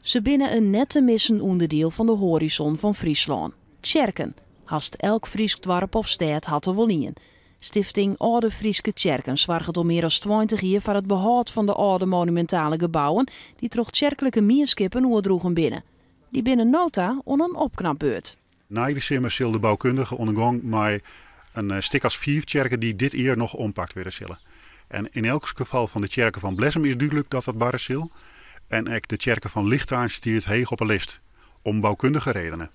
Ze binnen een net te missen onderdeel van de horizon van Friesland. Tjerken, haast elk Fries dorp of stad had er wel in. Stichting Oude Frieske Tjerken zorgt al meer dan 20 jaar voor het behoud van de oude monumentale gebouwen die toch kerkelijke mierskippen oerdroegen binnen. Die binnen nota on een opknapbeurt. Na december zal de bouwkundige ondergang met een stuk als 4 kerken die dit jaar nog ompakt worden zullen. En in elk geval van de kerken van Blessem is duidelijk dat dat barre zal. En ook de kerken van Lichtaan stiert heeg op een list. Om bouwkundige redenen.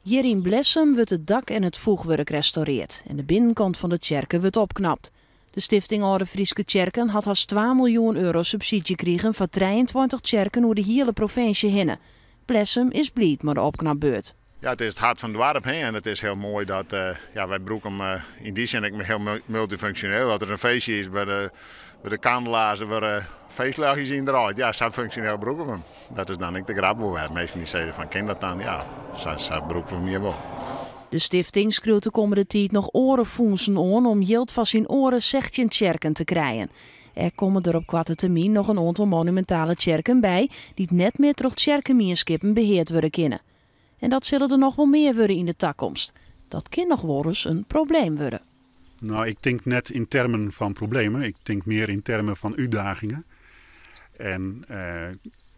Hier in Blessem wordt het dak en het voegwerk restaureerd. En de binnenkant van de kerken wordt opknapt. De Stichting Oude Frieske Tjerken had haast 2 miljoen euro subsidie gekregen van 23 kerken over de hele provincie heen. Blessem is blij met de opknapbeurt. Ja, het is het hart van het dorp heen en het is heel mooi dat wij broeken hem in die zin heel multifunctioneel. Dat er een feestje is bij de kandelaars, waar feestlaagjes in eruit. Ja, zo functioneel broeken we hem. Dat is dan niet de grap waar meesten die zeggen van ken dat dan? Ja, zo broeken we hem hier wel. De stichting schreeuwt de komende tijd nog orenfoensen aan om geld van zijn oren 16 kerken te krijgen. Er komen er op korte termijn nog een aantal monumentale kerken bij die net meer door kerkenmierskippen beheerd worden kunnen. En dat zullen er nog wel meer worden in de toekomst. Dat kan nog wel eens een probleem worden. Nou, ik denk net in termen van problemen. Ik denk meer in termen van uitdagingen. En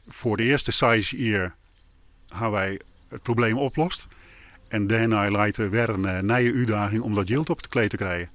voor de eerste 6 jaar hebben wij het probleem opgelost. En daarna leidt er weer een nieuwe uitdaging om dat geld op het kleed te krijgen.